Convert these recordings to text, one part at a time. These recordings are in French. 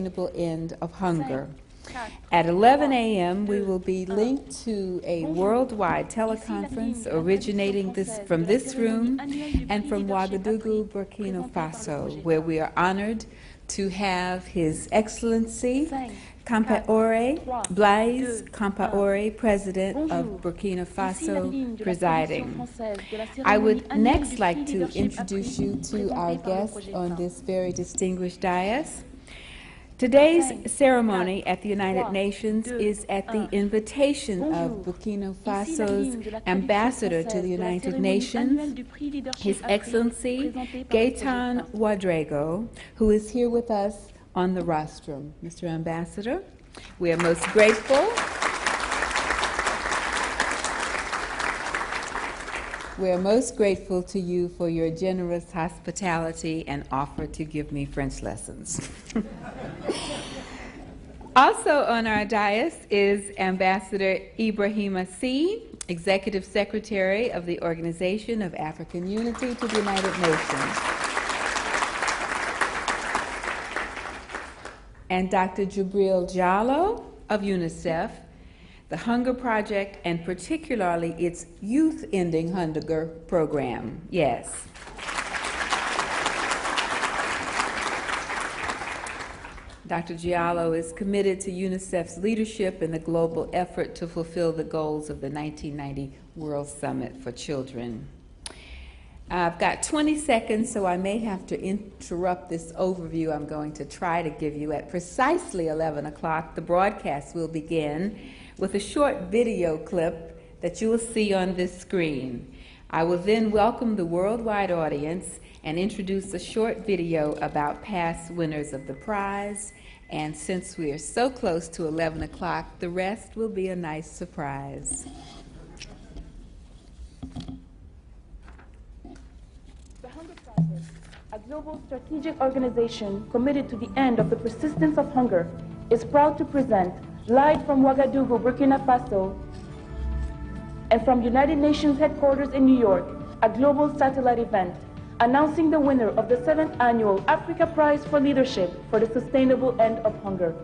sustainable end of hunger. At 11 a.m., we will be linked to a worldwide teleconference originating from this room and from Ouagadougou, Burkina Faso, where we are honored to have His Excellency Blaise Compaoré, President of Burkina Faso, presiding. I would next like to introduce you to our guest on this very distinguished dais. Today's ceremony at the United Nations is at the invitation of Burkina Faso's ambassador to the United Nations, His Excellency Gaëtan Ouagadougou, who is here with us on the rostrum. Mr. Ambassador, we are most grateful. We are most grateful to you for your generous hospitality and offer to give me French lessons. Also on our dais is Ambassador Ibrahim Emcee, Executive Secretary of the Organization of African Unity to the United Nations. And Dr. Jibril Jallo of UNICEF, the Hunger Project, and particularly its Youth Ending Hunger program. Yes. Dr. Jallo is committed to UNICEF's leadership in the global effort to fulfill the goals of the 1990 World Summit for Children. I've got 20 seconds, so I may have to interrupt this overview I'm going to try to give you. At precisely 11 o'clock, the broadcast will begin with a short video clip that you will see on this screen. I will then welcome the worldwide audience and introduce a short video about past winners of the prize. And since we are so close to 11 o'clock, the rest will be a nice surprise. The Hunger Project, a global strategic organization committed to the end of the persistence of hunger, is proud to present, live from Ouagadougou, Burkina Faso, and from United Nations headquarters in New York, a global satellite event announcing the winner of the 7th Annual Africa Prize for Leadership for the Sustainable End of Hunger.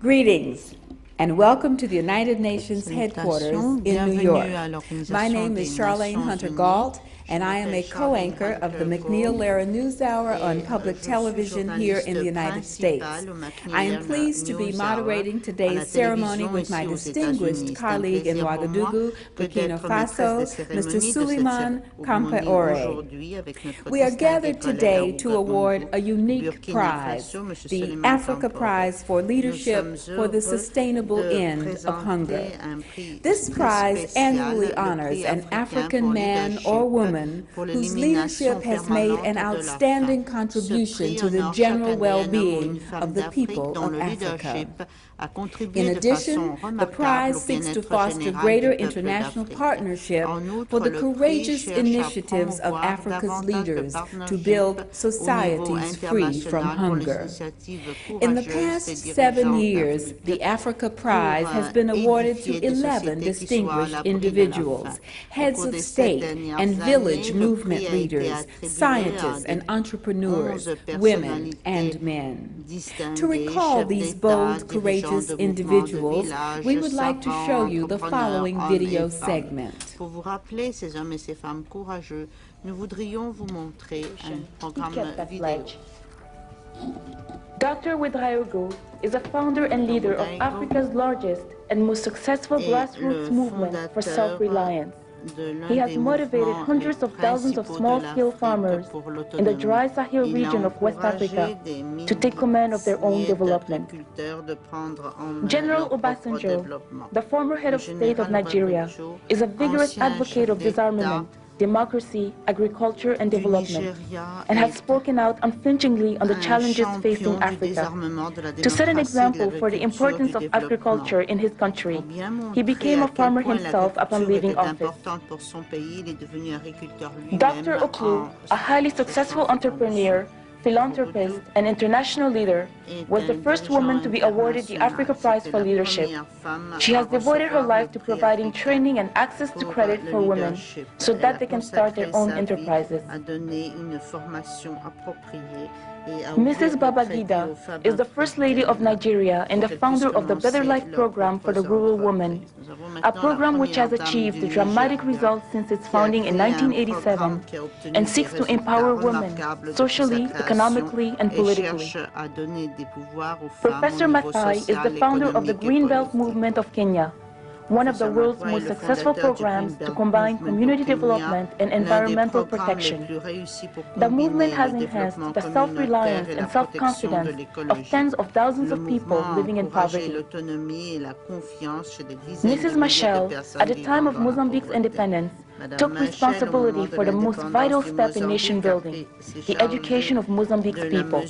Greetings and welcome to the United Nations headquarters in New York. My name is Charlayne Hunter-Gault, and I am a co-anchor of the McNeil-Lehrer NewsHour on public television here in the United States. I am pleased to be moderating today's ceremony with my distinguished colleague in Ouagadougou, Burkina Faso, Mr. Souleymane Compaoré. We are gathered today to award a unique prize, the Africa Prize for Leadership for the Sustainable End of Hunger. This prize annually honors an African man or woman whose leadership has made an outstanding contribution to the general well-being of the people of Africa. In addition, the prize seeks to foster greater international partnership for the courageous initiatives of Africa's leaders to build societies free from hunger. In the past 7 years, the Africa Prize has been awarded to 11 distinguished individuals, heads of state and village movement leaders, scientists and entrepreneurs, women and men. To recall these bold, courageous individuals, we would like to show you the following video segment. Pour vous rappeler ces hommes et ces femmes courageux, nous voudrions vous montrer un programme vidéo. Dr. Ouagadougou is a founder and leader of Africa's largest and most successful grassroots movement for self-reliance. He has motivated hundreds of thousands of small-scale farmers in the dry Sahel region of West Africa to take command of their own development. General Obasanjo, the former head of state of Nigeria, is a vigorous advocate of disarmament, democracy, agriculture, and development, and has spoken out unflinchingly on the challenges facing Africa. To set an example for the importance of agriculture in his country, he became a farmer himself upon leaving office. Dr. Oklu, a highly successful entrepreneur, philanthropist, and international leader, was the first woman to be awarded the Africa Prize for Leadership. She has devoted her life to providing training and access to credit for women so that they can start their own enterprises. Mrs. Babangida is the First Lady of Nigeria and the founder of the Better Life program for the rural woman, a program which has achieved dramatic results since its founding in 1987 and seeks to empower women socially, economically, and politically. Professor Mathai is the founder of the Green Belt Movement of Kenya, one of the world's most successful programs to combine community development and environmental protection. The movement has enhanced the self-reliance and self-confidence of tens of thousands of people living in poverty. Mrs. Machel, at the time of Mozambique's independence, took responsibility for the most vital step in nation building, the education of Mozambique's people.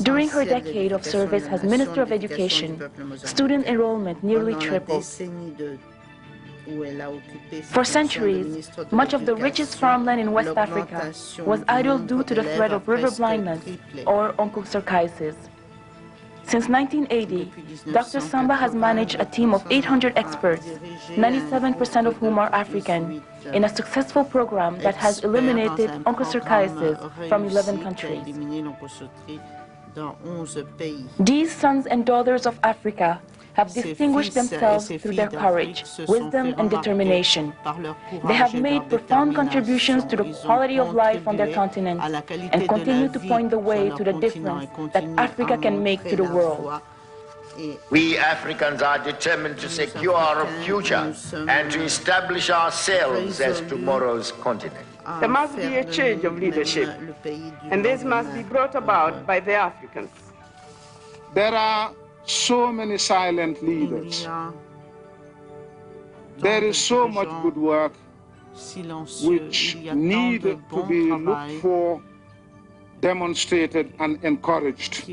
During her decade of service as Minister of Education, student enrollment nearly tripled. For centuries, much of the richest farmland in West Africa was idle due to the threat of river blindness or onchocerciasis. Since 1980, Dr. Samba has managed a team of 800 experts, 97% of whom are African, in a successful program that has eliminated onchocerciasis from 11 countries. These sons and daughters of Africa have distinguished themselves through their courage, wisdom, and determination. They have made profound contributions to the quality of life on their continent and continue to point the way to the difference that Africa can make to the world. We Africans are determined to secure our future and to establish ourselves as tomorrow's continent. There must be a change of leadership, and this must be brought about by the Africans. There are so many silent leaders. There is so much good work which need to be looked for, demonstrated, and encouraged.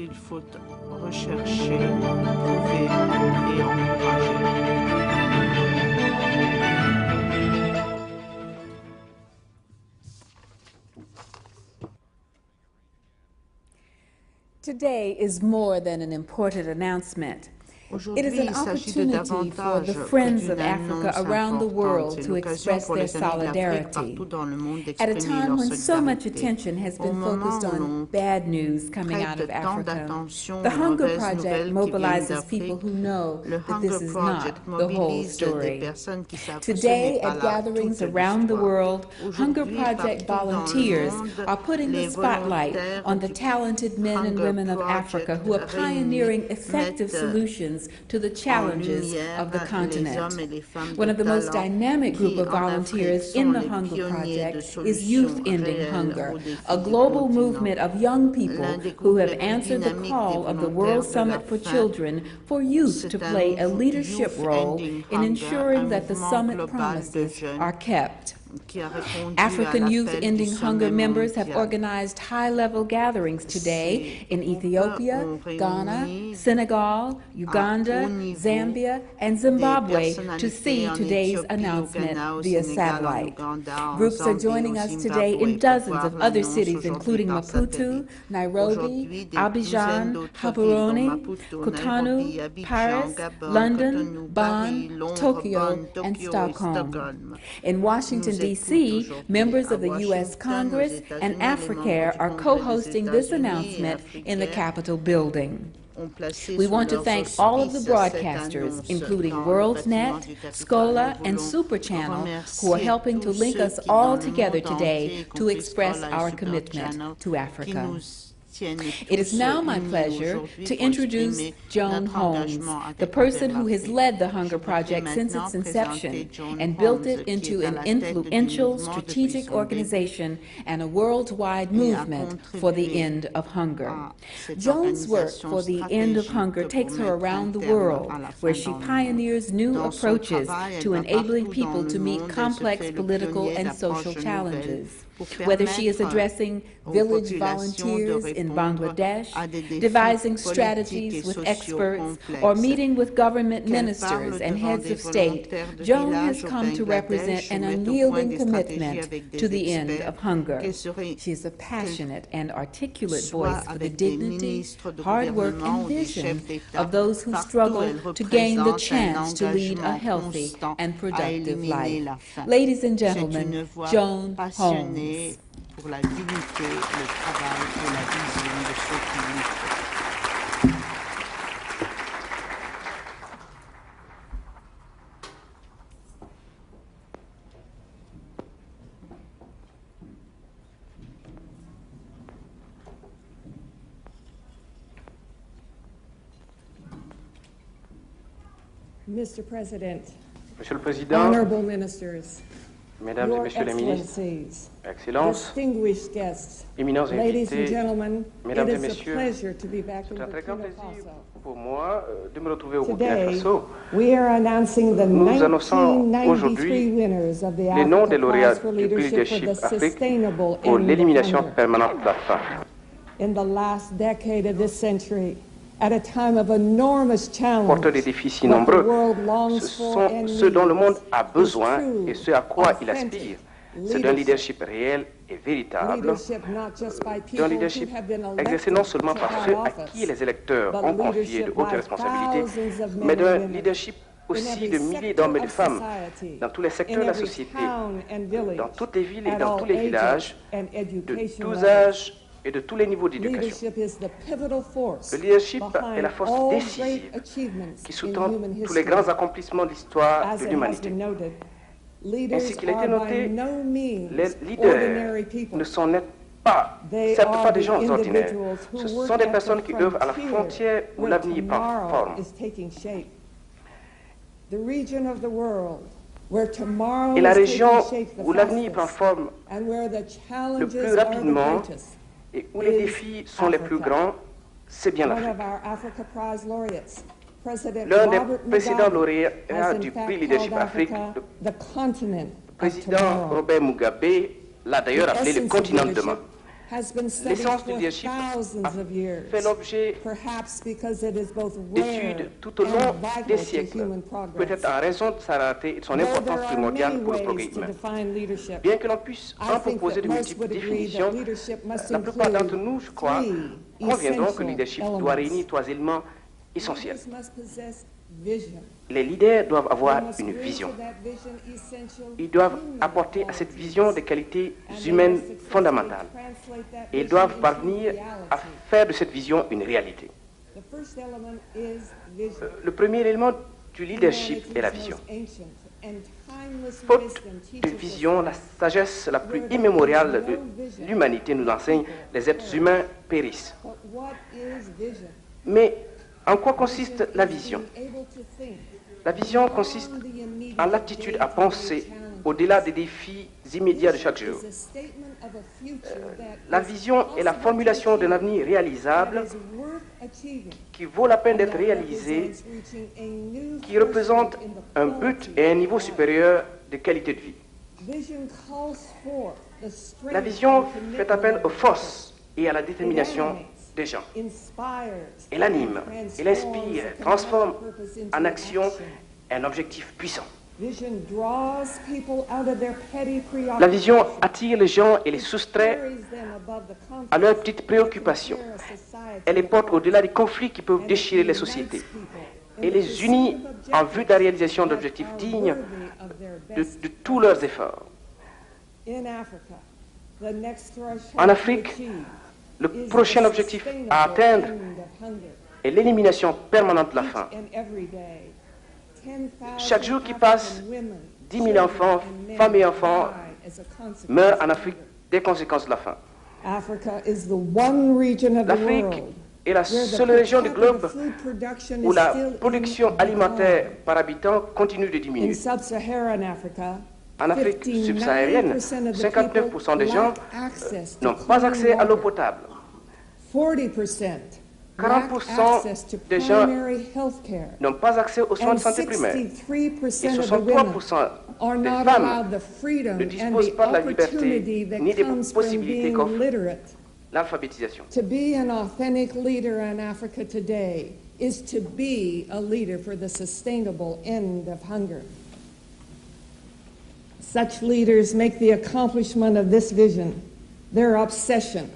Today is more than an important announcement. It is an opportunity for the Friends of Africa around the world to express their solidarity. At a time when so much attention has been focused on bad news coming out of Africa, the Hunger Project mobilizes people who know that this is not the whole story. Today, at gatherings around the world, Hunger Project volunteers are putting the spotlight on the talented men and women of Africa who are pioneering effective solutions to the challenges of the continent. One of the most dynamic group of volunteers in the Hunger Project is Youth Ending Hunger, a global movement of young people who have answered the call of the World Summit for Children for youth to play a leadership role in ensuring that the summit promises are kept. African Youth Ending Hunger members have organized high-level gatherings today in Ethiopia, Ghana, Senegal, Uganda, Zambia, and Zimbabwe to see today's announcement via satellite. Groups are joining us today in dozens of other cities, including Maputo, Nairobi, Abidjan, Gaborone, Cotonou, Paris, London, Bonn, Tokyo, and Stockholm. In Washington, D.C., members of the U.S. Congress and Africare are co-hosting this announcement in the Capitol building. We want to thank all of the broadcasters, including WorldNet, Scola, and Super Channel, who are helping to link us all together today to express our commitment to Africa. It is now my pleasure to introduce Joan Holmes, the person who has led the Hunger Project since its inception and built it into an influential strategic organization and a worldwide movement for the end of hunger. Joan's work for the end of hunger takes her around the world, where she pioneers new approaches to enabling people to meet complex political and social challenges. Whether she is addressing village volunteers in Bangladesh, devising strategies with experts, or meeting with government ministers and heads of state, Joan has come to represent an unyielding commitment to the end of hunger. She is a passionate and articulate voice for the dignity, hard work, and vision of those who struggle to gain the chance to lead a healthy and productive life. Ladies and gentlemen, Joan Holmes. Pour la dignité, le travail et la vision de ceux qui luttent. Mr. President, Monsieur le Président, honorable ministers, Mesdames et Messieurs les ministres, Excellences, éminents invités, Mesdames et Messieurs, c'est un très grand plaisir pour moi de me retrouver au Burkina Faso. Nous annonçons aujourd'hui les noms des lauréats du prix Leadership Afrique pour l'élimination permanente de la faim. Porteurs des défis si nombreux, ce sont ceux dont le monde a besoin et ce à quoi il aspire. C'est d'un leadership réel et véritable, d'un leadership exercé non seulement par ceux à qui les électeurs ont confié de hautes responsabilités, mais d'un leadership aussi de milliers d'hommes et de femmes dans tous les secteurs de la société, dans toutes les villes et dans tous les villages, de tous âges et de tous les niveaux d'éducation. Le leadership est la force décisive qui sous-tend tous les grands accomplissements de l'histoire de l'humanité. Ainsi qu'il a été noté, les leaders ne sont pas, certes pas des gens ordinaires. Ce sont des personnes qui œuvrent à la frontière où l'avenir prend forme. Et la région où l'avenir prend forme le plus rapidement et où les défis sont les plus grands, c'est bien l'Afrique. L'un des précédents lauréats du prix Leadership Afrique, le président Robert Mugabe, l'a d'ailleurs appelé le continent de demain. L'essence du leadership a fait l'objet d'études tout au long des siècles, peut-être en raison de sa rareté et de son importance primordiale pour le progrès humain. Bien que l'on puisse en proposer de multiples définitions, la plupart d'entre nous, je crois, conviendront que le leadership doit réunir trois éléments essentiels. Les leaders doivent avoir une vision. Ils doivent apporter à cette vision des qualités humaines fondamentales. Et ils doivent parvenir à faire de cette vision une réalité. Le premier élément du leadership est la vision. Faute de vision, la sagesse la plus immémoriale de l'humanité nous enseigne les êtres humains périssent. Mais en quoi consiste la vision? La vision consiste en l'aptitude à penser au-delà des défis immédiats de chaque jour. La vision est la formulation d'un avenir réalisable qui vaut la peine d'être réalisé, qui représente un but et un niveau supérieur de qualité de vie. La vision fait appel aux forces et à la détermination des gens. Elle anime, elle inspire, transforme en action un objectif puissant. La vision attire les gens et les soustrait à leurs petites préoccupations. Elle les porte au-delà des conflits qui peuvent déchirer les sociétés et les unit en vue de la réalisation d'objectifs dignes de tous leurs efforts. En Afrique, le prochain objectif à atteindre est l'élimination permanente de la faim. Chaque jour qui passe, 10 000 enfants, femmes et enfants, meurent en Afrique des conséquences de la faim. L'Afrique est la seule région du globe où la production alimentaire par habitant continue de diminuer. En Afrique subsaharienne, 59% des gens n'ont pas accès à l'eau potable. 40% des gens n'ont pas accès aux soins de santé primaire. Et 63% des femmes ne disposent pas de la liberté ni des possibilités qu'offre l'alphabétisation. To be an authentic leader in Africa today is to be a leader for the sustainable end of hunger. Such leaders make the accomplishment of this vision their obsession,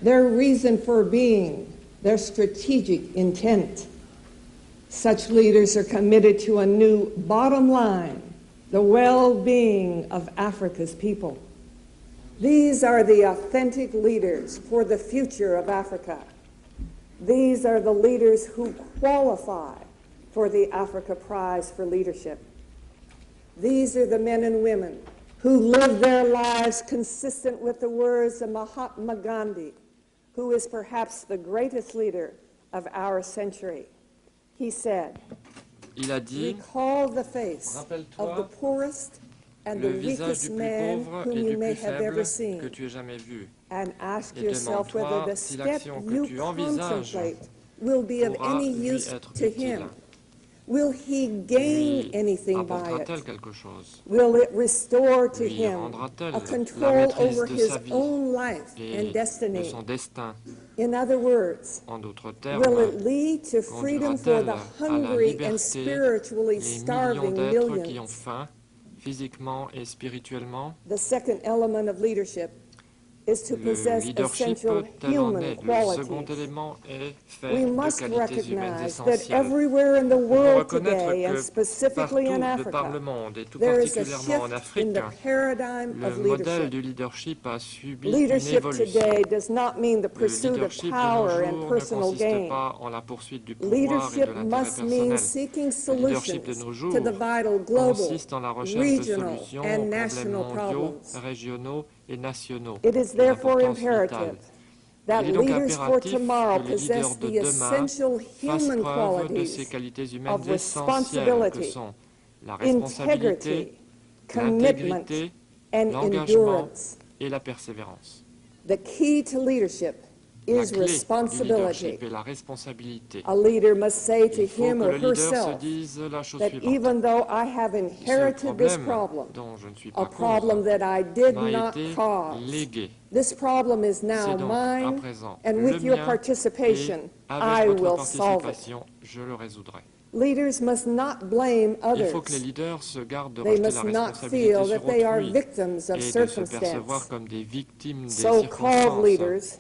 their reason for being, their strategic intent. Such leaders are committed to a new bottom line, the well-being of Africa's people. These are the authentic leaders for the future of Africa. These are the leaders who qualify for the Africa Prize for Leadership. These are the men and women who live their lives consistent with the words of Mahatma Gandhi, who is perhaps the greatest leader of our century. He said, Il a dit, recall the face of the poorest and the le visage weakest du plus man pauvre whom et you du may plus have faible ever que seen, tu aies jamais vu. and ask Et yourself whether demande-toi the si step l'action que you tu envisages contemplate will be of pourra any lui use être to utile. him. Will he gain Lui anything by apportera-t-elle it? quelque chose? Will it restore to Lui him rendra-t-elle a la control maîtrise over de his sa vie own life et and de destiny? son destin? In other words, En d'autres will it termes, lead to freedom for conduira-t-elle the à la hungry and liberté spiritually les millions starving d'êtres qui ont millions? faim, physiquement et spirituellement? The second element of leadership is to Le possess leadership essential tel en human est. Le second qualities. élément est fait We de must qualités humaines recognize that essentielles. everywhere in the On peut world reconnaître today, and que specifically in partout de par Africa, le monde, et tout there is a particulièrement en shift in Afrique, the paradigm le of modèle leadership. du leadership a subi une Leadership évolution. today does not mean the Le pursuit of leadership de nos power and jours ne personal consiste gain. pas en la poursuite du pouvoir et de Leadership l'intérêt must mean personnel. seeking Le leadership de solutions nos to the jours vital global, consiste en la recherche de regional, solutions aux and problèmes national mondiaux, problems. régionaux et nationaux It is d'une therefore importance imperative vitale. that Il est donc leaders for impératif tomorrow que les leaders possess de the demain essential fassent human preuve de ces qualities qualités humaines of essentielles que responsibility, sont la responsabilité, integrity, commitment, l'intégrité, and l'engagement endurance. et la persévérance. The key to leadership La is clé du responsibility. leadership est la responsabilité. A leader must say to Il faut him que or le leader se herself dise la chose that suivante. even though I have Ce inherited this problème problem, dont je ne suis a pas problem cause that I did m'a not été cause, légué. this problem is C'est now donc à mine, présent and le with your mien participation, et I avec votre will solve it. participation, je le résoudrai. Leaders must not blame Il faut que les others. leaders se gardent de They rejeter must la not responsabilité feel sur that they are autrui victims of et de se percevoir circumstance. comme des victimes des So-called circonstances. leaders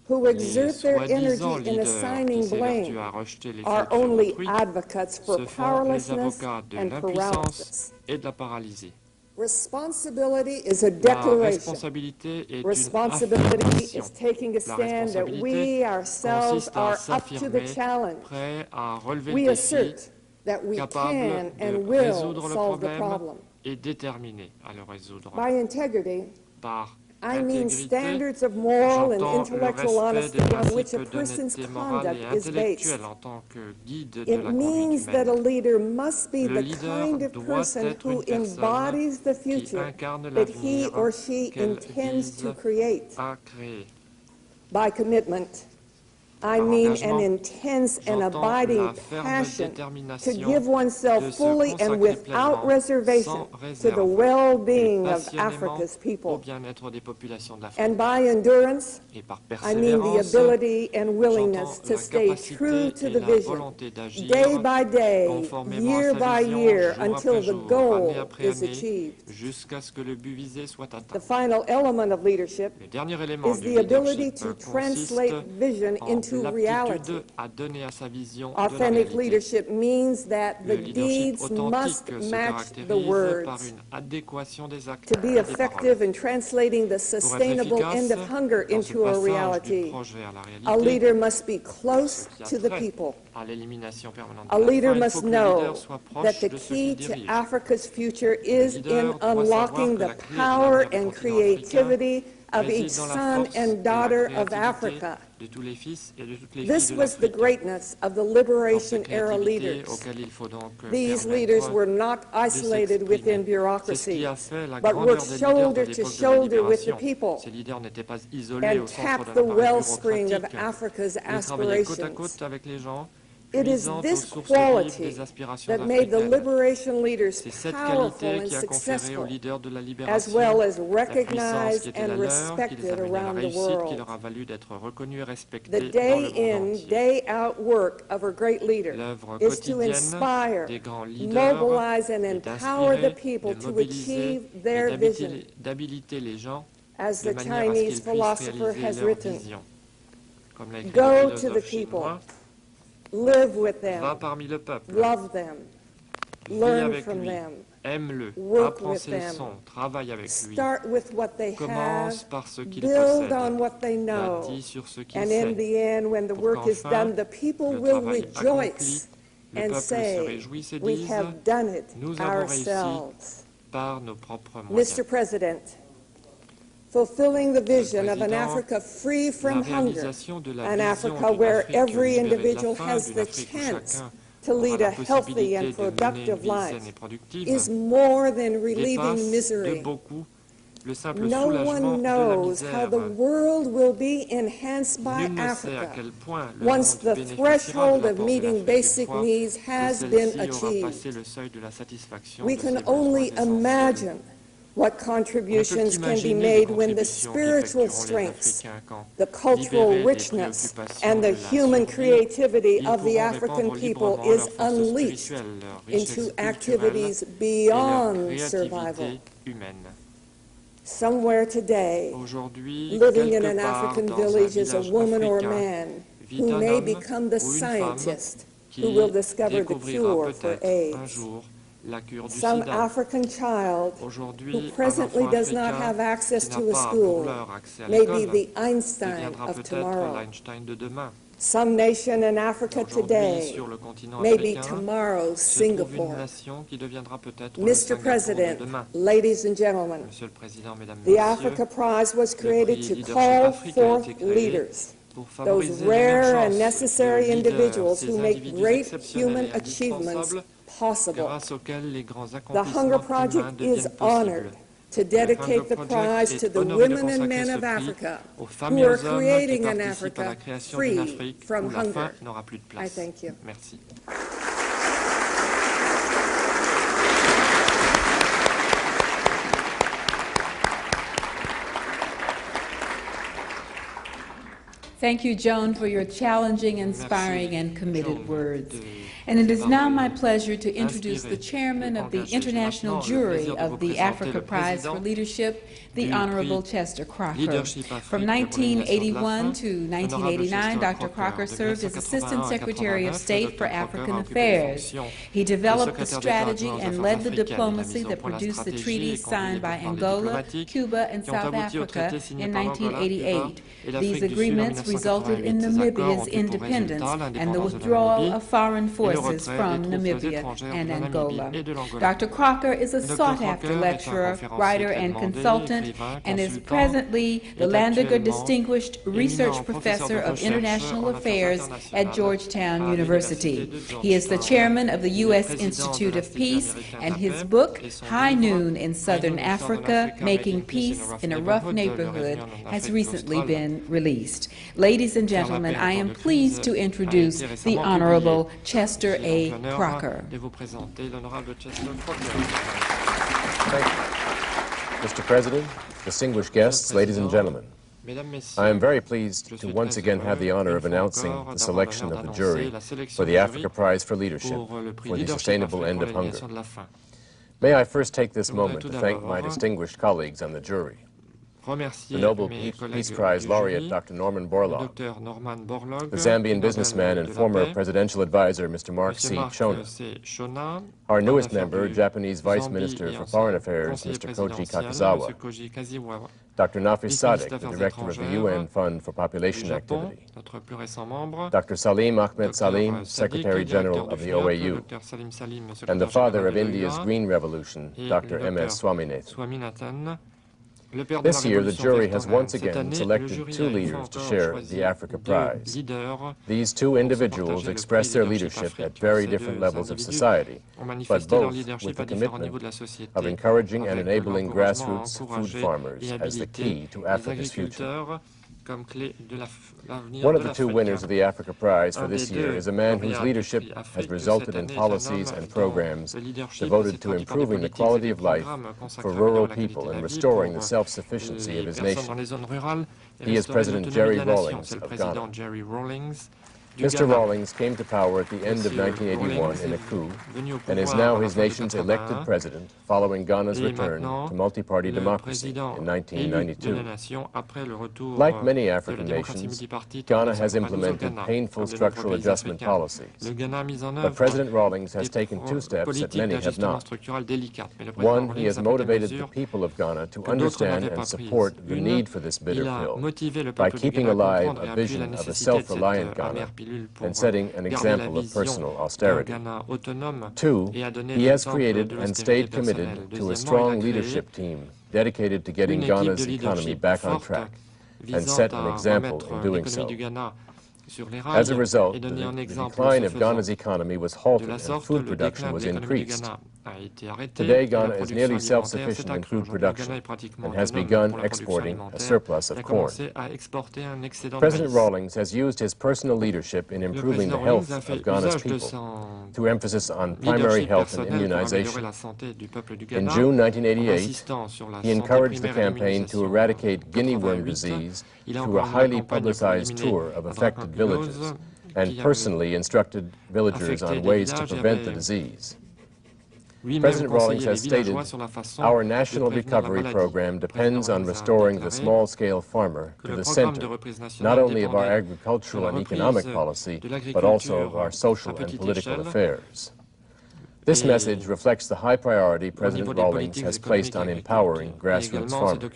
who Les exert their soi-disant energy in leaders qui assigning s'évertuent blame à rejeter les are fautes sur only autrui advocates for se font les powerlessness avocats de and l'impuissance paralysis. et de la paralysie. Responsibility is a La declaration. responsabilité est une Responsibility affirmation. is taking a La stand that we responsabilité ourselves consiste à are up to s'affirmer, the challenge. prêt à relever We le défi, assert that we can capable and de will résoudre le solve the problème problem. et déterminé à le résoudre. By integrity, Par I mean intégrité, standards of moral and j'entends le intellectual respect honesty des on which a principes person's d'honnêteté morale et conduct is based. intellectuelle en tant que guide de It la means conduite that a humaine. leader must be Le the leader kind of doit person être who une personne embodies the qui future incarne that he l'avenir or she qu'elle intends to vise create. à créer. By commitment, I Par mean engagement, an intense and j'entends abiding la ferme passion to détermination give de oneself se fully and consacrer without pleinement, reservation sans to réserve, the well-being et of passionnément Africa's au people. bien-être des populations de And l'Afrique. by endurance, Et par I mean the persévérance, ability and willingness j'entends to la stay capacité true to et the la vision, volonté d'agir day by day, conformément à year sa by vision, year, jour until après the jour, goal année après is année, achieved. jusqu'à ce que le but visé soit The atteint. final element of leadership Le dernier élément is du the ability leadership to consiste translate vision en into reality. l'aptitude à donner à sa vision de la Authentic réalité. leadership means that Le the leadership deeds must authentique se match the caractérise par words. une adéquation des actes To be et des effective paroles. in translating the Pour être sustainable end efficace of hunger dans ce into a passage du reality, projet à la a réalité, leader must be close qui a to the trait people. à l'élimination permanente A de la leader faim, il must faut que le know leader soit that proche the de ceux key qu'il to dirige. Africa's future is leader in doit savoir unlocking que the la clé de power l'avenir du and continent africain creativity of réside each dans la son force and et la daughter of créativité Africa. de tous les fils et de toutes les This filles de was the l'Afrique. greatness of the Force liberation et era créativité leaders. auxquelles il faut donc These permettre leaders were not de isolated within s'exprimer. C'est ce bureaucracy, qui a fait la but grandeur worked des leaders de shoulder to l'époque de la shoulder with the libération. people Ces leaders n'étaient pas isolés and au centre tapped d'un the appareil wellspring of bureaucratique. Africa's Ils travaillaient côte à aspirations. côte avec les gens It is puisant aux this sources vives quality des aspirations that made the africaines. liberation leaders C'est cette powerful qualité and qui a conféré aux successful, leaders de la as libération well as la puissance recognized qui était and la leur, qui les respected a menés à la around the réussite, qui world. leur a valu d'être reconnus et The respectés dans le day monde in, entier. day out work of a great leader L'œuvre is to quotidienne inspire, des grands leaders mobilize, and est empower the d'inspirer, people de to mobiliser achieve their et vision. d'habiliter les gens As de the manière à ce Chinese qu'ils puissent philosopher réaliser has leur written, vision. Comme l'a écrit go le to the philosophe people, chinois, live with them, va parmi le peuple, love them, vis learn avec from lui, them, aime-le, work apprends with ses them, leçons, travaille avec lui, start with what they commence have, par ce qu'il build possède, on what they know, bâtis sur ce qu'il and in sait, the end, when the pour work is qu'enfin, done, the people le will travail rejoice le and peuple se say, réjouisse et we dise, have done it nous avons réussi ourselves. par nos propres moyens. Mr. President, fulfilling the vision of an Président, Africa free La from hunger, réalisation de la an vision Africa d'une where Afrique every libérée de la individual faim, has d'une the Afrique où chance chacun to aura lead la a healthy possibilité and de mener une productive vie saine life et productive, is more than relieving dépasse de misery. beaucoup le simple No soulagement one de la knows how misère. the world will be enhanced by Nul ne sait à Africa quel point le once monde the bénéficiera de threshold of l'apport de meeting l'Afrique une basic fois needs que has been celle-ci aura achieved. passé le seuil de la satisfaction We de can ses besoins only essentiels. imagine what contributions can be qu'imaginer made les when the contributions spiritual qu'effectueront les strengths, Africains quand, the cultural libérés des richness, préoccupations and the de la human survie, creativity ils of the pourront African répandre people librement is leurs forces unleashed spirituelles, leur richesse into culturelle activities et leur beyond survival. créativité humaine. Somewhere today, Aujourd'hui, living in quelque an part African dans un village is a village woman or a africain, man vit who un may homme become the ou une femme scientist qui who will discover the découvrira cure for peut-être un AIDS. jour la cure du Some sida. African child who Aujourd'hui, un presently enfant does not africain have access qui n'a to a pas pour school l'heure accès à may be l'école the Einstein deviendra of peut-être tomorrow. l'Einstein de demain. Some nation in Africa Aujourd'hui, today sur le continent may be africain, tomorrow's se trouve une Singapore. nation qui deviendra peut-être le Mr. Singapour President, de demain. ladies and gentlemen, Monsieur le Président, Mesdames, the Messieurs, Africa Prize was le created prix to Leadership call Afrique a forth été créé leaders, pour those favoriser rare and l'émergence necessary de leaders, individuals ces who make individus great exceptionnels human et achievements indispensables possible. grâce auxquels les grands The accomplissements Hunger humains Project is deviennent honored possibles. to dedicate the Project prize to est the honoré de women and consacrer men ce of prix Africa aux femmes who et are aux hommes qui creating an participent à la Africa création d'une free Afrique from où la faim hunger. n'aura plus de I place. thank you. Merci. Thank you, Joan, for your challenging, inspiring, and committed words. And it is now my pleasure to introduce the chairman of the International Jury of the Africa Prize for Leadership, the Honorable Chester Crocker. From 1981 to 1989, Dr. Crocker served as Assistant Secretary of State for African Affairs. He developed the strategy and led the diplomacy that produced the treaties signed by Angola, Cuba, and South Africa in 1988. These agreements resulted in Namibia's independence and the withdrawal of foreign forces from Namibia and Angola. Dr. Crocker is a sought-after lecturer, writer, and consultant, and is presently the Landeger Distinguished Research Professor of International Affairs at Georgetown University. He is the chairman of the U.S. Institute of Peace, and his book, High Noon in Southern Africa, Making Peace in a Rough Neighborhood, has recently been released. Ladies and gentlemen, I am pleased to introduce the Honorable Chester A. Crocker. Mr. President, distinguished guests, ladies and gentlemen, I am very pleased to once again have the honor of announcing the selection of the jury for the Africa Prize for Leadership for the sustainable end of hunger. May I first take this moment to thank my distinguished colleagues on the jury. The Nobel Peace Prize laureate, Dr. Norman Borlaug, the Zambian businessman and former presidential advisor, Mr. Mark C. Shona, our newest member, Japanese Vice Minister for Foreign Affairs, Mr. Koji Kakizawa, Dr. Nafis Sadek, the director of the UN Fund for Population Activity, Dr. Salim Ahmed Salim, Secretary General of the OAU, and the father of India's Green Revolution, Dr. M.S. Swaminathan. This year, the jury has once again selected two leaders to share the Africa Prize. These two individuals express their leadership at very different levels of society, but both with the commitment of encouraging and enabling grassroots food farmers as the key to Africa's future. One of the two winners of the Africa Prize for this year is a man whose leadership has resulted in policies and programs devoted to improving the quality of life for rural people and restoring the self-sufficiency of his nation. He is President Jerry Rawlings of Ghana. Mr. Rawlings came to power at the end of 1981 in a coup and is now his nation's elected president following Ghana's return to multi-party democracy in 1992. Like many African nations, Ghana has implemented painful structural adjustment policies. But President Rawlings has taken two steps that many have not. One, he has motivated the people of Ghana to understand and support the need for this bitter pill by keeping alive a vision of a self-reliant Ghana and setting an example of personal austerity. Two, he has created and stayed committed to a strong leadership team dedicated to getting Ghana's economy back on track and set an example in doing so. As a result, the decline of Ghana's economy was halted and food production was increased. Today, Ghana is nearly self-sufficient in food production and has begun exporting a surplus of corn. President Rawlings has used his personal leadership in improving the health of Ghana's people through emphasis on primary health and immunization. In June 1988, he encouraged the campaign to eradicate guinea worm disease through a highly publicized tour of affected villages and personally instructed villagers on ways to prevent the disease. President Rawlings has stated, "Our national recovery program depends on restoring the small-scale farmer to the center, not only of our agricultural and economic policy, but also of our social and political affairs." This message reflects the high priority President Rawlings has placed on empowering grassroots farmers.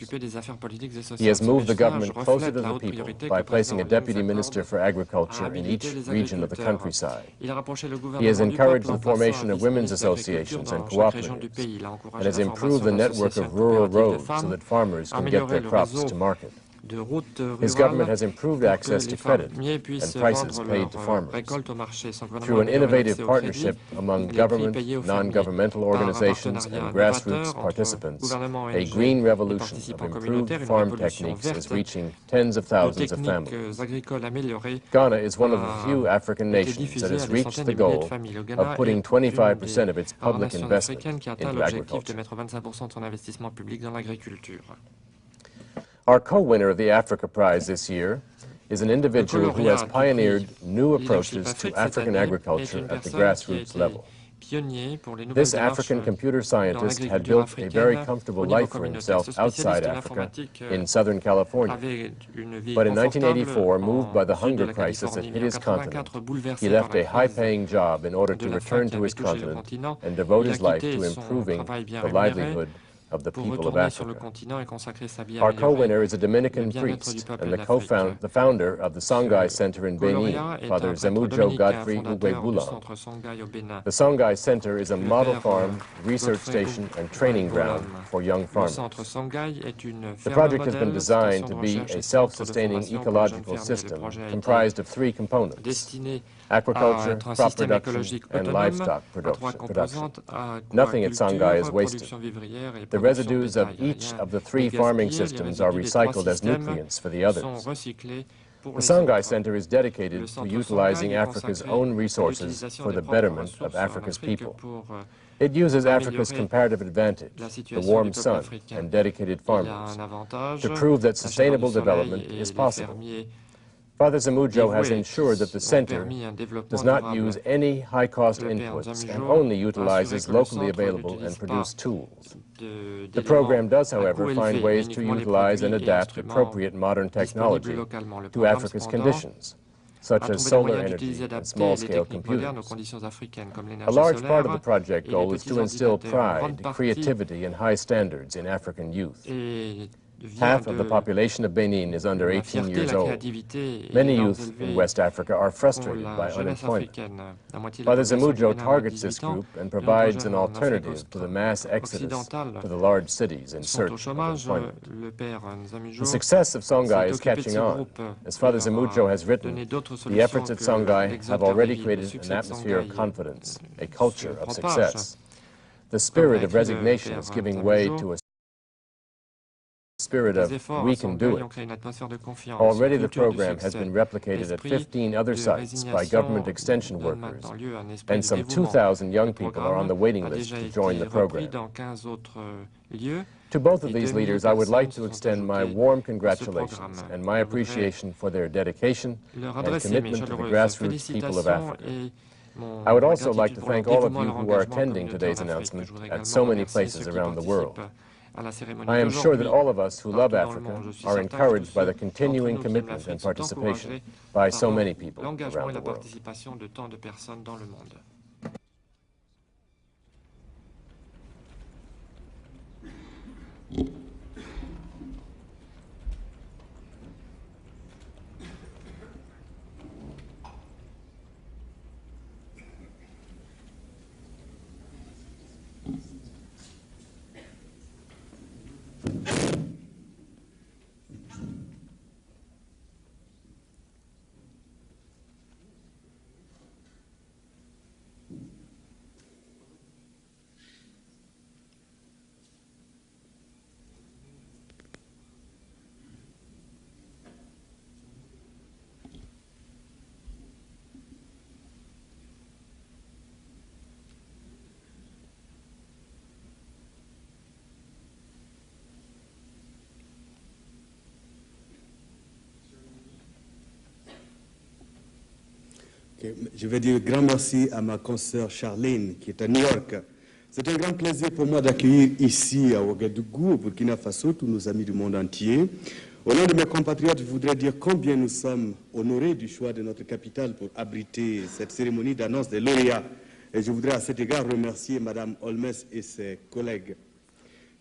He has moved the government closer to the people by placing a deputy minister for agriculture in each region of the countryside. He has encouraged the formation of women's associations and cooperatives and has improved the network of rural roads so that farmers can get their crops to market. His government has improved access to credit and prices paid to farmers. Through an innovative partnership among government, non-governmental organizations, and grassroots participants, a green revolution of improved farm techniques is reaching tens of thousands of families. Ghana is one of the few African nations that has reached the goal of putting 25% of its public investment into agriculture. Our co-winner of the Africa Prize this year is an individual who has pioneered new approaches to African agriculture at the grassroots level. This African computer scientist had built a very comfortable life for himself outside Africa in Southern California. But in 1984, moved by the hunger crisis that hit his continent, he left a high-paying job in order to return to his continent and devote his life to improving the livelihood of the people of Africa. Our co-winner is a Dominican priest and the founder of the Songhai Center in Benin, Father Zemudjo Godfrey Uwe-Boulan. The Songhai Center is a model farm, research station, and training ground for young farmers. The project has been designed to be a self-sustaining ecological system comprised of three components: aquaculture, crop production, and livestock production. Nothing at Songhai is wasted. The residues of each of the three farming systems are recycled as nutrients for the others. The Songhai Center is dedicated to utilizing Africa's own resources for the betterment of Africa's people. It uses Africa's comparative advantage, the warm sun and dedicated farmers, to prove that sustainable development is possible. Father Zemudjo has ensured that the center does not use any high-cost inputs and only utilizes locally available and produced tools. The program does, however, find ways to utilize and adapt appropriate modern technology to Africa's conditions, such as solar energy and small-scale computers. A large part of the project goal is to instill pride, creativity, and high standards in African youth. Half of the population of Benin is under 18 years old. Many youth in West Africa are frustrated by unemployment. Father Zemudjo targets this group and provides an alternative to the mass exodus to the large cities in search of employment. The success of Songhai is catching on. As Father Zemudjo has written, the efforts at Songhai have already created an atmosphere of confidence, a culture of success. The spirit of resignation is giving way to a spirit of we can do it. Already the program has been replicated at 15 other sites by government extension workers, and some 2,000 young people are on the waiting list to join the program. To both of these leaders, I would like to extend my warm congratulations and my appreciation for their dedication and commitment to the grassroots people of Africa. I would also like to thank all of you who are attending today's announcement at so many places around the world. I am sure that all of us who love Africa are encouraged by the continuing commitment and participation by so many people around the world. Je vais dire grand merci à ma consoeur Charlayne qui est à New York. C'est un grand plaisir pour moi d'accueillir ici à Ouagadougou, au Burkina Faso, tous nos amis du monde entier. Au nom de mes compatriotes, je voudrais dire combien nous sommes honorés du choix de notre capitale pour abriter cette cérémonie d'annonce des lauréats. Et je voudrais à cet égard remercier Mme Holmes et ses collègues.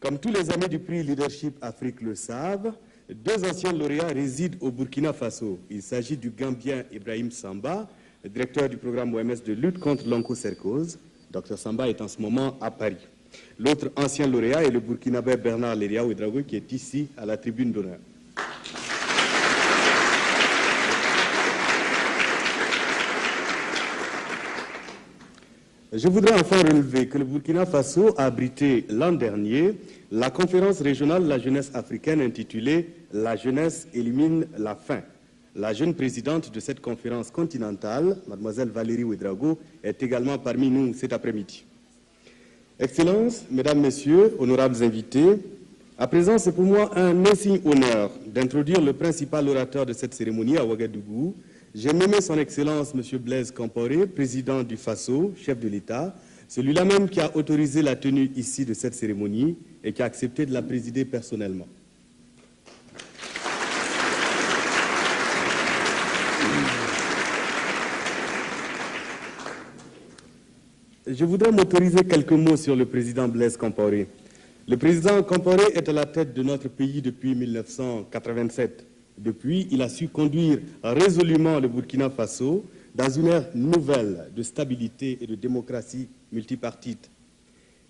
Comme tous les amis du prix Leadership Afrique le savent, deux anciens lauréats résident au Burkina Faso. Il s'agit du Gambien Ibrahim Samba, directeur du programme OMS de lutte contre l'onchocercose. Dr Samba est en ce moment à Paris. L'autre ancien lauréat est le Burkinabé Bernard Ouagadougou qui est ici à la tribune d'honneur. Je voudrais enfin relever que le Burkina Faso a abrité l'an dernier la conférence régionale de la jeunesse africaine intitulée « La jeunesse élimine la faim ». La jeune présidente de cette conférence continentale, mademoiselle Valérie Ouagadougou, est également parmi nous cet après-midi. Excellences, Mesdames, Messieurs, honorables invités, à présent c'est pour moi un insigne honneur d'introduire le principal orateur de cette cérémonie à Ouagadougou. J'ai nommé son Excellence M. Blaise Compaoré, président du Faso, chef de l'État, celui-là même qui a autorisé la tenue ici de cette cérémonie et qui a accepté de la présider personnellement. Je voudrais m'autoriser quelques mots sur le président Blaise Compaoré. Le président Compaoré est à la tête de notre pays depuis 1987. Depuis, il a su conduire résolument le Burkina Faso dans une ère nouvelle de stabilité et de démocratie multipartite.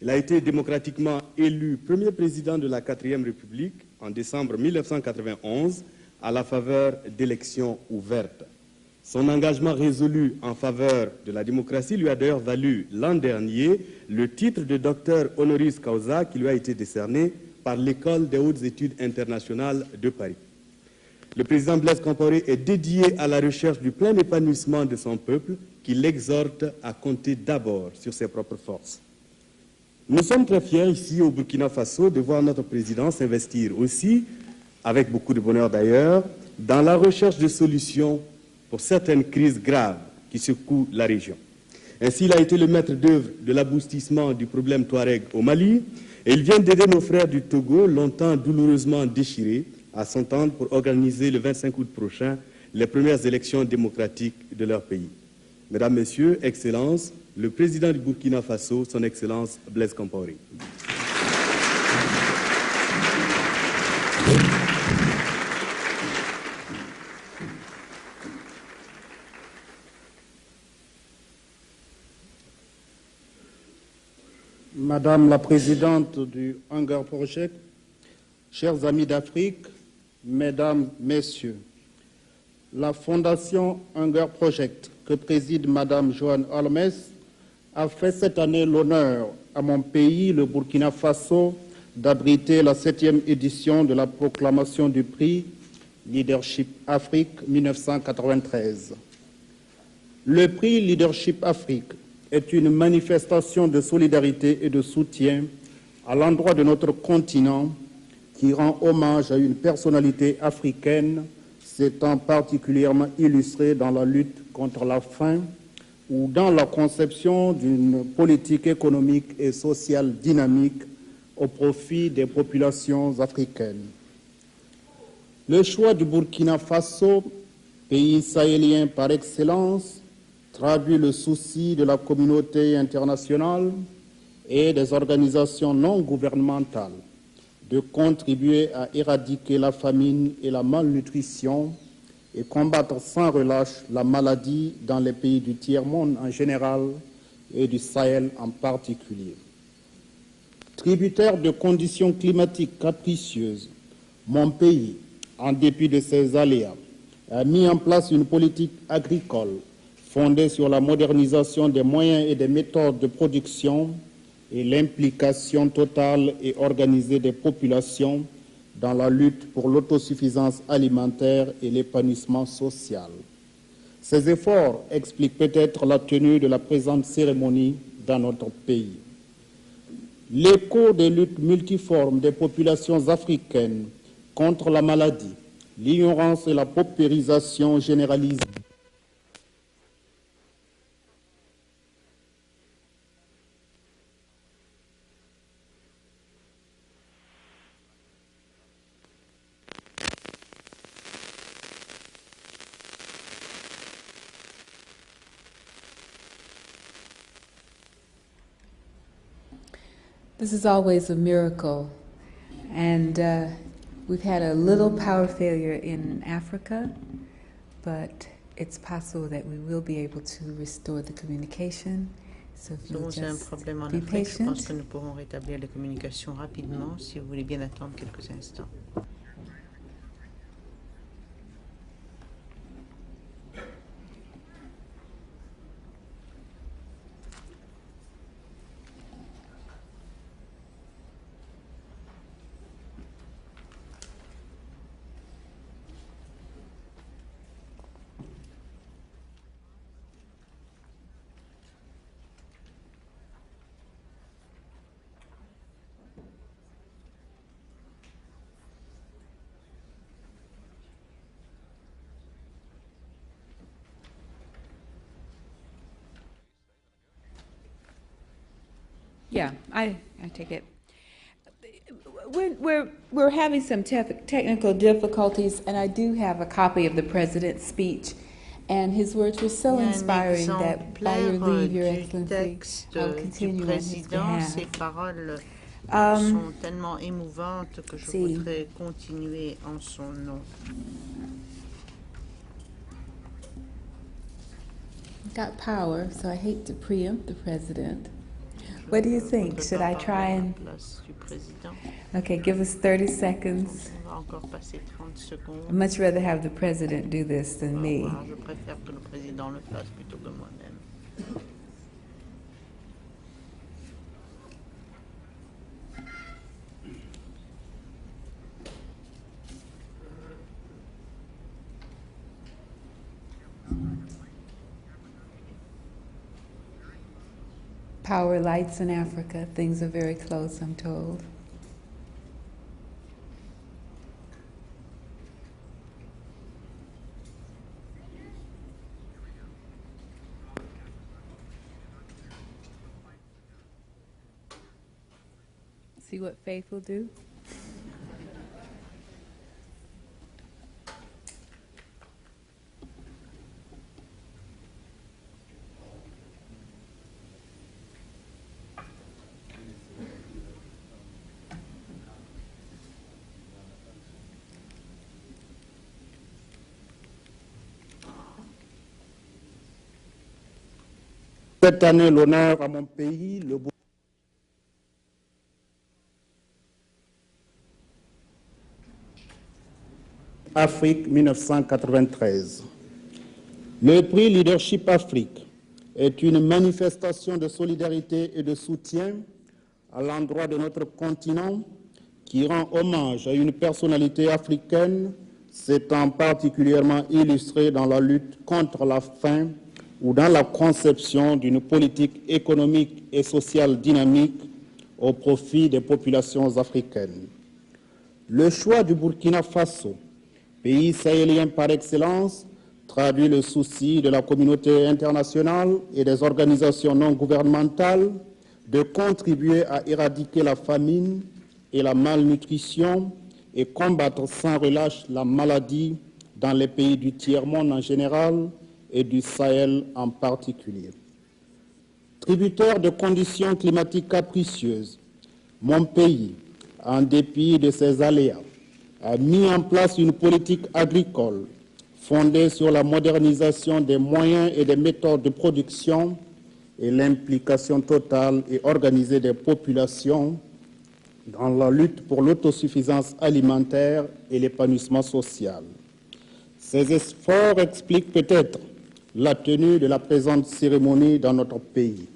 Il a été démocratiquement élu premier président de la 4e République en décembre 1991 à la faveur d'élections ouvertes. Son engagement résolu en faveur de la démocratie lui a d'ailleurs valu l'an dernier le titre de docteur honoris causa qui lui a été décerné par l'École des hautes études internationales de Paris. Le président Blaise Compaoré est dédié à la recherche du plein épanouissement de son peuple qui l'exhorte à compter d'abord sur ses propres forces. Nous sommes très fiers ici au Burkina Faso de voir notre président s'investir aussi, avec beaucoup de bonheur d'ailleurs, dans la recherche de solutions pour certaines crises graves qui secouent la région. Ainsi, il a été le maître d'œuvre de l'aboutissement du problème Touareg au Mali et il vient d'aider nos frères du Togo, longtemps douloureusement déchirés, à s'entendre pour organiser le 25 août prochain les premières élections démocratiques de leur pays. Mesdames, Messieurs, Excellences, le président du Burkina Faso, son Excellence Blaise Compaoré. Madame la Présidente du Hunger Project, chers amis d'Afrique, Mesdames, Messieurs, la Fondation Hunger Project, que préside Madame Joanne Holmes, a fait cette année l'honneur à mon pays, le Burkina Faso, d'abriter la 7e édition de la proclamation du prix Leadership Afrique 1993. Le prix Leadership Afrique est une manifestation de solidarité et de soutien à l'endroit de notre continent qui rend hommage à une personnalité africaine s'étant particulièrement illustrée dans la lutte contre la faim ou dans la conception d'une politique économique et sociale dynamique au profit des populations africaines. Le choix du Burkina Faso, pays sahélien par excellence, traduit le souci de la communauté internationale et des organisations non gouvernementales de contribuer à éradiquer la famine et la malnutrition et combattre sans relâche la maladie dans les pays du tiers-monde en général et du Sahel en particulier. Tributaire de conditions climatiques capricieuses, mon pays, en dépit de ses aléas, a mis en place une politique agricole fondée sur la modernisation des moyens et des méthodes de production et l'implication totale et organisée des populations dans la lutte pour l'autosuffisance alimentaire et l'épanouissement social. Ces efforts expliquent peut-être la tenue de la présente cérémonie dans notre pays. L'écho des luttes multiformes des populations africaines contre la maladie, l'ignorance et la paupérisation généralisée. This is always a miracle, and we've had a little power failure in Africa, but it's possible that we will be able to restore the communication. So if you'll C'est un just problème en be Afrique. Je pense patient. que nous pourrons rétablir les communications rapidement si vous voulez bien attendre quelques instants. Yeah, I take it. We're having some technical difficulties, and I do have a copy of the President's speech, and his words were so inspiring that by your leave, Your Excellency, I will continue on his behalf. Ces paroles sont tellement émouvantes que je voudrais continuer en son nom. Got power, so I hate to preempt the President. What do you think? Should I try and... Okay, give us 30 seconds. I'd much rather have the President do this than me. Je préfère que le président le fasse plutôt que moi-même. Power lights in Africa. Things are very close, I'm told. See what faith will do? Cette année, l'honneur à mon pays, le Afrique 1993. Le prix Leadership Afrique est une manifestation de solidarité et de soutien à l'endroit de notre continent qui rend hommage à une personnalité africaine s'étant particulièrement illustrée dans la lutte contre la faim ou dans la conception d'une politique économique et sociale dynamique au profit des populations africaines. Le choix du Burkina Faso, pays sahélien par excellence, traduit le souci de la communauté internationale et des organisations non gouvernementales de contribuer à éradiquer la famine et la malnutrition et combattre sans relâche la maladie dans les pays du tiers-monde en général et du Sahel en particulier. Tributaire de conditions climatiques capricieuses, mon pays, en dépit de ses aléas, a mis en place une politique agricole fondée sur la modernisation des moyens et des méthodes de production et l'implication totale et organisée des populations dans la lutte pour l'autosuffisance alimentaire et l'épanouissement social. Ces efforts expliquent peut-être la tenue de la présente cérémonie dans notre pays.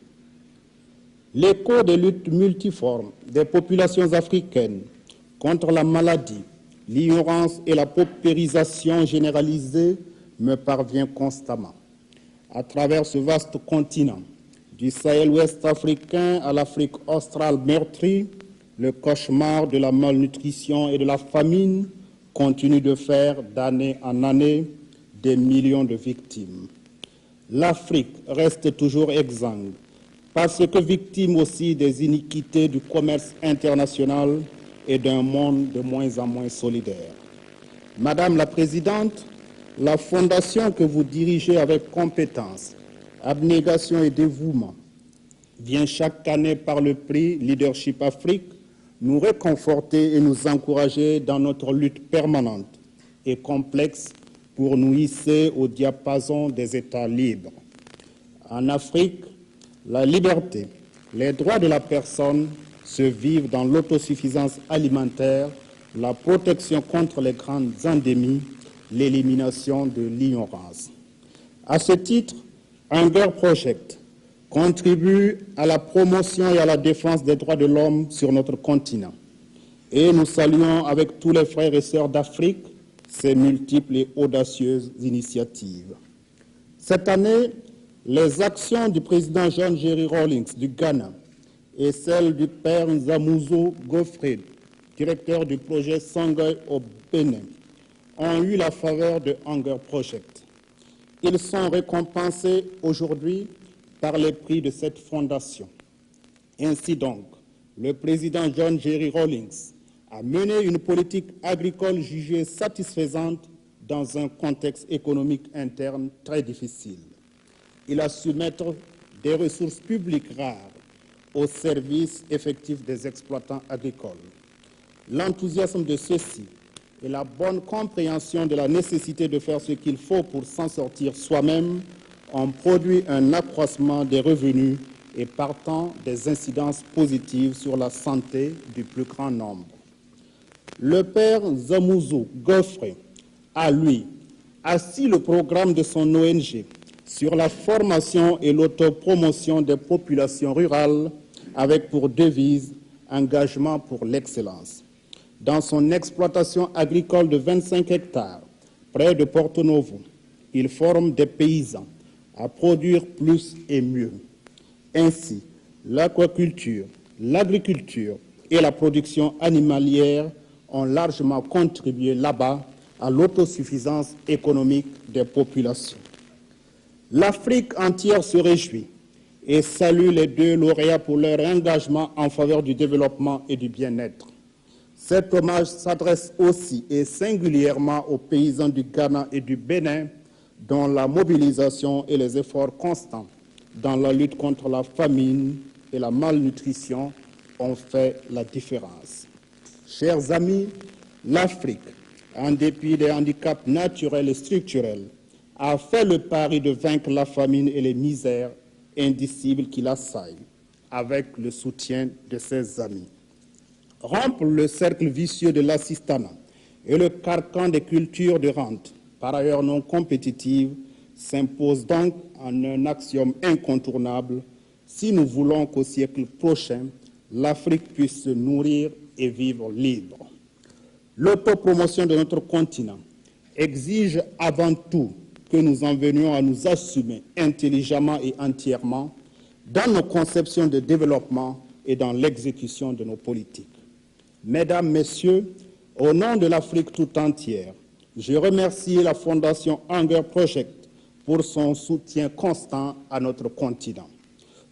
L'écho des luttes multiformes des populations africaines contre la maladie, l'ignorance et la paupérisation généralisée me parvient constamment. À travers ce vaste continent, du Sahel ouest africain à l'Afrique australe meurtrie, le cauchemar de la malnutrition et de la famine continue de faire d'année en année des millions de victimes. L'Afrique reste toujours exsangue, parce que victime aussi des iniquités du commerce international et d'un monde de moins en moins solidaire. Madame la Présidente, la fondation que vous dirigez avec compétence, abnégation et dévouement vient chaque année par le prix Leadership Afrique nous réconforter et nous encourager dans notre lutte permanente et complexe pour nous hisser au diapason des États libres. En Afrique, la liberté, les droits de la personne se vivent dans l'autosuffisance alimentaire, la protection contre les grandes endémies, l'élimination de l'ignorance. À ce titre, Hunger Project contribue à la promotion et à la défense des droits de l'homme sur notre continent. Et nous saluons avec tous les frères et sœurs d'Afrique ces multiples et audacieuses initiatives. Cette année, les actions du président John Jerry Rawlings du Ghana et celles du père Nzamuzo Godfrey, directeur du projet Sangoy au Bénin, ont eu la faveur de Hunger Project. Ils sont récompensés aujourd'hui par les prix de cette fondation. Ainsi donc, le président John Jerry Rawlings a mené une politique agricole jugée satisfaisante dans un contexte économique interne très difficile. Il a su mettre des ressources publiques rares au service effectif des exploitants agricoles. L'enthousiasme de ceux-ci et la bonne compréhension de la nécessité de faire ce qu'il faut pour s'en sortir soi-même ont produit un accroissement des revenus et partant des incidences positives sur la santé du plus grand nombre. Le père Nzamuzo Godfrey a, lui, assis le programme de son ONG sur la formation et l'autopromotion des populations rurales avec pour devise « Engagement pour l'excellence ». Dans son exploitation agricole de 25 hectares, près de Porto Novo, il forme des paysans à produire plus et mieux. Ainsi, l'aquaculture, l'agriculture et la production animalière ont largement contribué là-bas à l'autosuffisance économique des populations. L'Afrique entière se réjouit et salue les deux lauréats pour leur engagement en faveur du développement et du bien-être. Cet hommage s'adresse aussi et singulièrement aux paysans du Ghana et du Bénin, dont la mobilisation et les efforts constants dans la lutte contre la famine et la malnutrition ont fait la différence. Chers amis, l'Afrique, en dépit des handicaps naturels et structurels, a fait le pari de vaincre la famine et les misères indicibles qui l'assaillent, avec le soutien de ses amis. Rompre le cercle vicieux de l'assistanat et le carcan des cultures de rente, par ailleurs non compétitives, s'impose donc en un axiome incontournable si nous voulons qu'au siècle prochain, l'Afrique puisse se nourrir et vivre libre. L'autopromotion de notre continent exige avant tout que nous en venions à nous assumer intelligemment et entièrement dans nos conceptions de développement et dans l'exécution de nos politiques. Mesdames, Messieurs, au nom de l'Afrique tout entière, je remercie la Fondation Hunger Project pour son soutien constant à notre continent.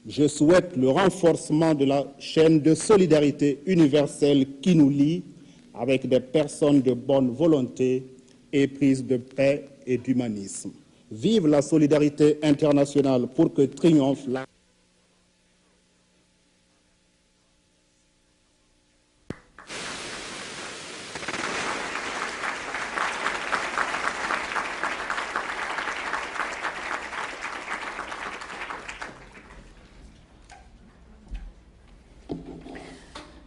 Je souhaite le renforcement de la chaîne de solidarité universelle qui nous lie avec des personnes de bonne volonté éprise de paix et d'humanisme. Vive la solidarité internationale pour que triomphe la...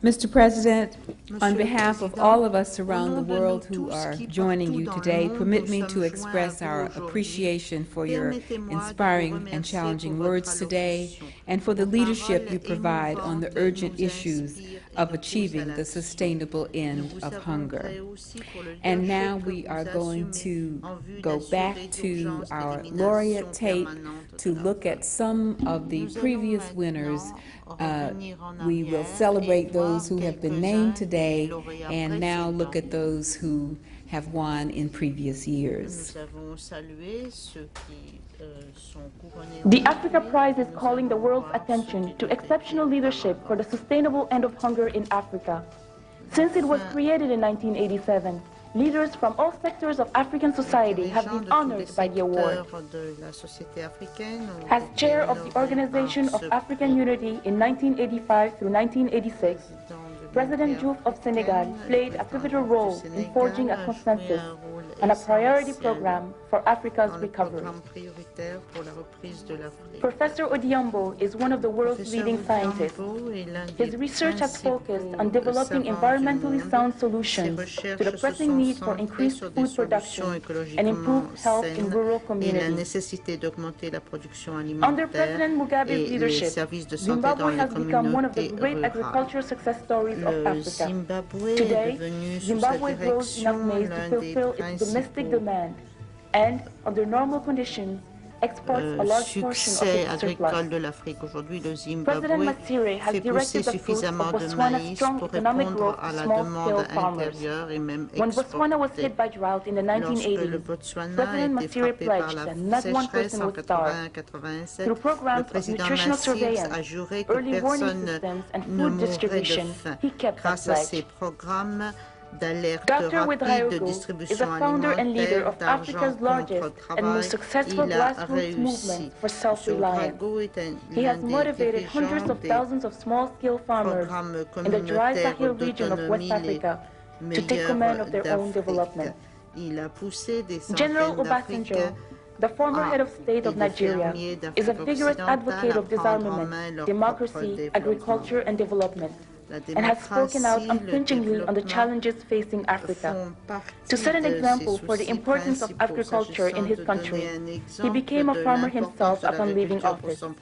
Mr. President, on behalf of all of us around the world who are joining you today, permit me to express our appreciation for your inspiring and challenging words today and for the leadership you provide on the urgent issues of achieving the sustainable end of hunger. And now we are going to go back to our laureate tape to look at some of the previous winners. We will celebrate those who have been named today and now look at those who have won in previous years. The Africa Prize is calling the world's attention to exceptional leadership for the sustainable end of hunger in Africa. Since it was created in 1987, leaders from all sectors of African society have been honored by the award. As chair of the Organization of African Unity in 1985 through 1986, President Diouf of Senegal played a pivotal role in forging a consensus and a priority program for Africa's recovery. Professor Odiambo is one of the world's leading scientists. His research has focused on developing environmentally sound solutions to the pressing need for increased food production and improved health in rural communities. Under President Mugabe's leadership, Zimbabwe has become one of the great agricultural success stories of Africa. Today, Zimbabwe grows enough maize to fulfill its domestic demand and, under normal conditions, exports a large portion of its surplus. President Matsire has directed the fruits of Botswana's strong economic growth to small-scale farmers. When Botswana was hit by drought in the 1980s, President Matsire pledged that not one person would starve. Through programs of nutritional surveillance, early warning systems, and food distribution, he kept that pledge. Dr. Ouagadougou is a founder and leader of Africa's largest and most successful grassroots movement for self-reliance. He has motivated hundreds of thousands of small-scale farmers in the dry Sahel region of West Africa to take command of their own development. General Obasanjo, the former head of state of Nigeria, is a vigorous advocate of disarmament, democracy, agriculture, and development, and has spoken out unflinchingly on the challenges facing Africa. To set an example for the importance of agriculture in his country, he became a farmer himself upon leaving office. Dr.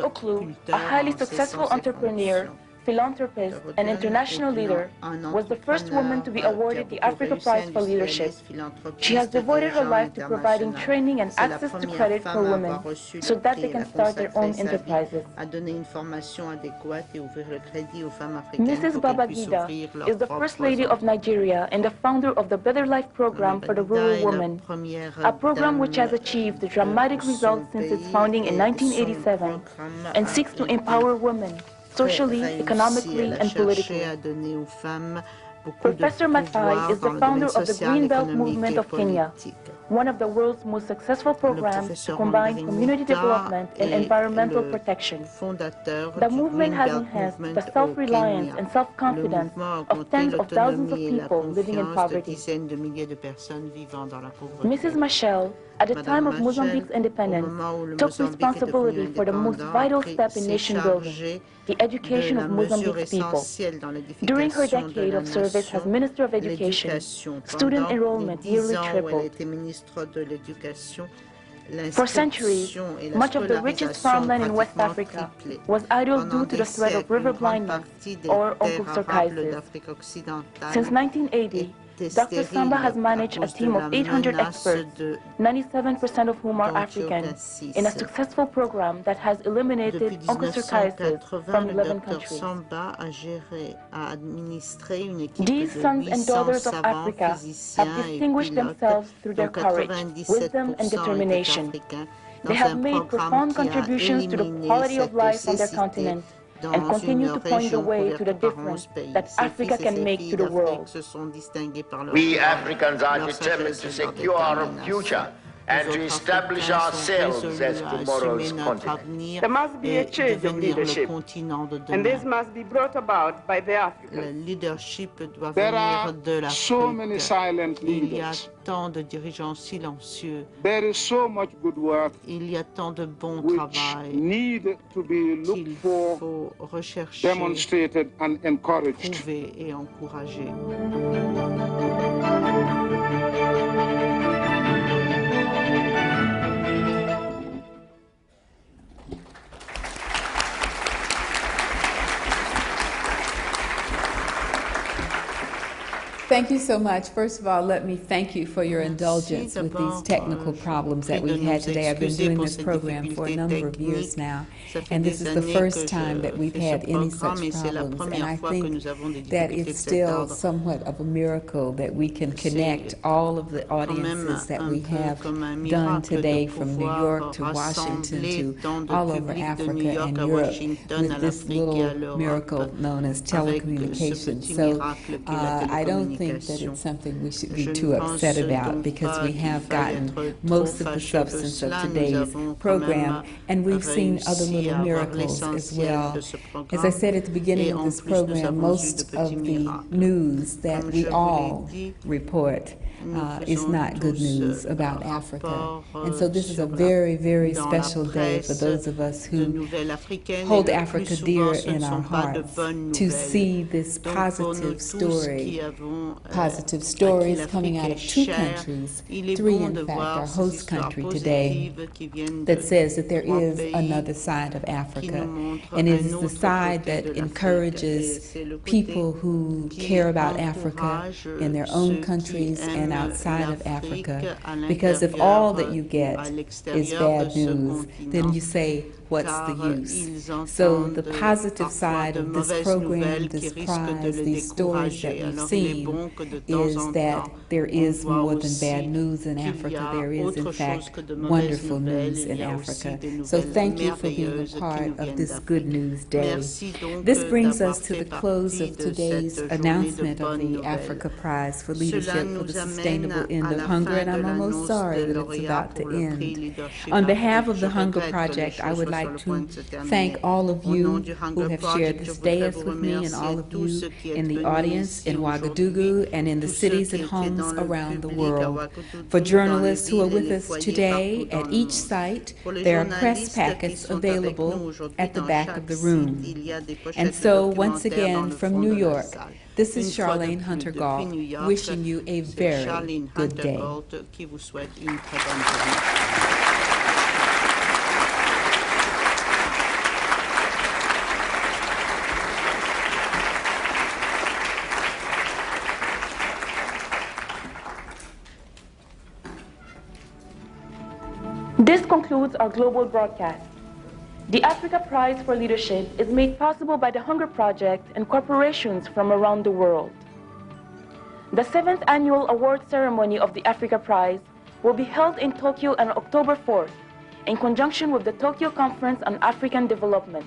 Oklu, a highly successful entrepreneur, philanthropist, and international leader, was the first woman to be awarded the Africa Prize for Leadership. She has devoted her life to providing training and access to credit for women so that they can start their own enterprises. Mrs. Babangida is the First Lady of Nigeria and the founder of the Better Life Program for the Rural Woman, a program which has achieved dramatic results since its founding in 1987 and seeks to empower women socially, economically, and politically. Professor Mathai is the founder of the Green Belt Movement of Kenya, one of the world's most successful programs to combine community development and environmental protection. The movement has enhanced the self-reliance and self-confidence of tens of thousands of people living in poverty. Mrs. Machel, at the time of Mozambique's independence, took responsibility for the most vital step in nation building, the education of Mozambique's people. During her decade of service as Minister of Education, student enrollment nearly tripled. For centuries, much of the richest farmland in West Africa was idle due to the threat of river blindness or onchocerciasis. Since 1980, Dr. Samba has managed a team of 800 experts, 97% of whom are African, in a successful program that has eliminated onchocerciasis from 11 countries. These sons and daughters of Africa have distinguished themselves through their courage, wisdom, and determination. They have made profound contributions to the quality of life on their continent and continue to point the way to the difference that Africa can make to the world. We Africans are determined to secure our future and to establish ourselves as tomorrow's continent. There must be a change of leadership, and this must be brought about by the Africans. There are so many silent leaders. There is so much good work which need to be looked for, demonstrated, and encouraged. Thank you so much. First of all, let me thank you for your indulgence with these technical problems that we've had today. I've been doing this program for a number of years now, and this is the first time that we've had any such problems. And I think that it's still somewhat of a miracle that we can connect all of the audiences that we have done today, from New York to Washington to all over Africa and Europe, with this little miracle known as telecommunications. So I don't think that it's something we should be too upset about, because we have gotten most of the substance of today's program, and we've seen other little miracles as well. As I said at the beginning of this program, most of the news that we all report is not good news about Africa. And so this is a very, very special day for those of us who hold Africa dear in our hearts, to see this positive story, positive stories coming out of two countries, three in fact, our host country today, that says that there is another side of Africa. And it is the side that encourages people who care about Africa in their own countries and outside of Africa, because if all that you get is bad news, then you say, what's the use? So the positive side of this program, this prize, these stories that we've seen, is that there is more than bad news in Africa. There is, in fact, wonderful news in Africa. So thank you for being a part of this Good News Day. This brings us to the close of today's announcement of the Africa Prize for Leadership for the Sustainable End of Hunger, and I'm almost sorry that it's about to end. On behalf of the Hunger Project, I would like to thank all of you who have shared this dais with me, and all of you in the audience in Ouagadougou and in the cities and homes around the world. For journalists who are with us today, at each site there are press packets available at the back of the room. And so, once again, from New York, this is Charlayne Hunter-Gault wishing you a very good day. This concludes our global broadcast. The Africa Prize for Leadership is made possible by the Hunger Project and corporations from around the world. The 7th annual award ceremony of the Africa Prize will be held in Tokyo on October 4th, in conjunction with the Tokyo Conference on African Development.